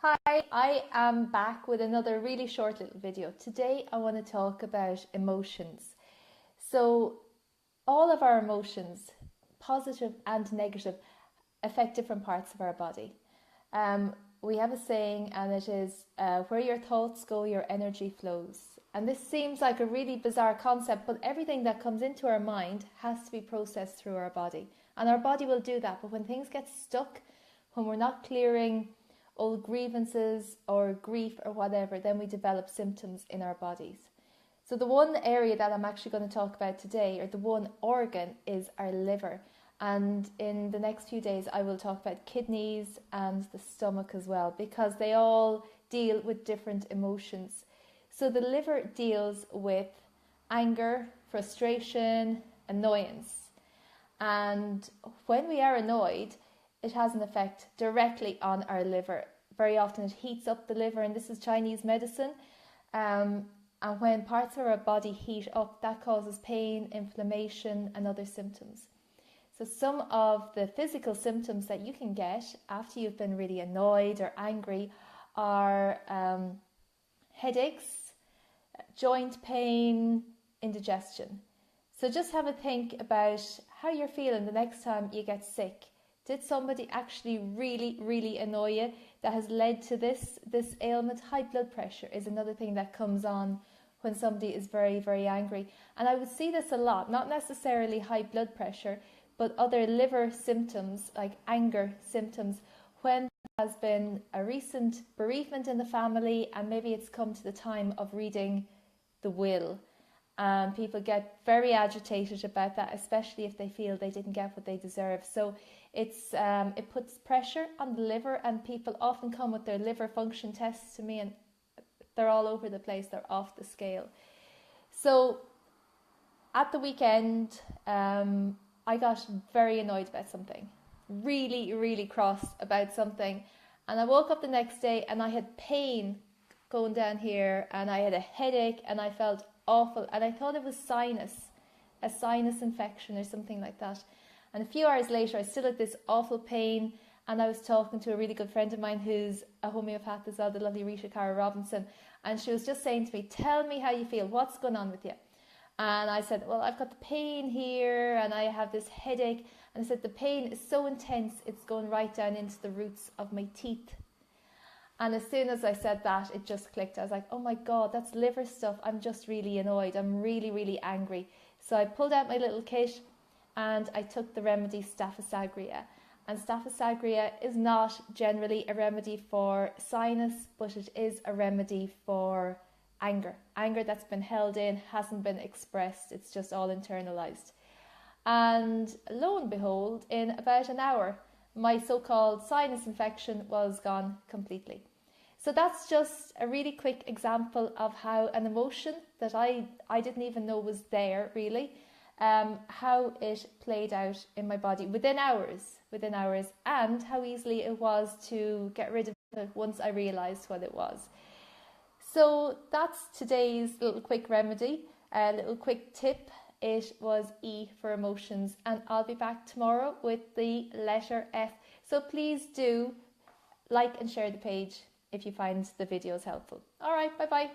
Hi, I am back with another really short little video. Today I want to talk about emotions. So all of our emotions, positive and negative, affect different parts of our body. We have a saying, and it is, where your thoughts go, your energy flows. And this seems like a really bizarre concept, but everything that comes into our mind has to be processed through our body. And our body will do that. But when things get stuck, when we're not clearing old grievances or grief or whatever, then we develop symptoms in our bodies. So the one area that I'm actually going to talk about today, or the one organ, is our liver. And in the next few days, I will talk about kidneys and the stomach as well, because they all deal with different emotions. So the liver deals with anger, frustration, annoyance. And when we are annoyed, it has an effect directly on our liver. Very often it heats up the liver, and this is Chinese medicine. And when parts of our body heat up, that causes pain, inflammation, and other symptoms. So some of the physical symptoms that you can get after you've been really annoyed or angry are headaches, joint pain, indigestion. So just have a think about how you're feeling the next time you get sick. Did somebody actually really annoy you that has led to this ailment? High blood pressure is another thing that comes on when somebody is very angry. And I would see this a lot, not necessarily high blood pressure, but other liver symptoms like anger symptoms when there has been a recent bereavement in the family, and maybe it's come to the time of reading the will. And people get very agitated about that, especially if they feel they didn't get what they deserve. So it puts pressure on the liver, and people often come with their liver function tests to me, and they're all over the place. They're off the scale. So at the weekend, I got very annoyed about something, really cross about something, and I woke up the next day and I had pain going down here, and I had a headache, and I felt awful, and I thought it was a sinus infection or something like that. And a few hours later I still had this awful pain, and I was talking to a really good friend of mine who's a homeopath as well, the lovely Rita Cara Robinson, and she was just saying to me, tell me how you feel, what's going on with you? And I said, well, I've got the pain here and I have this headache. And I said, the pain is so intense, it's going right down into the roots of my teeth. And as soon as I said that, it just clicked. I was like, oh my God, that's liver stuff. I'm just really annoyed. I'm really angry. So I pulled out my little kit and I took the remedy Staphysagria. And Staphysagria is not generally a remedy for sinus, but it is a remedy for anger. Anger that's been held in, hasn't been expressed. It's just all internalized. And lo and behold, in about an hour, my so-called sinus infection was gone completely. So that's just a really quick example of how an emotion that I didn't even know was there really, how it played out in my body within hours, and how easily it was to get rid of it once I realized what it was. So that's today's little quick remedy, a little quick tip. It was E for emotions, and I'll be back tomorrow with the letter F. So please do like and share the page if you find the videos helpful. All right, bye-bye.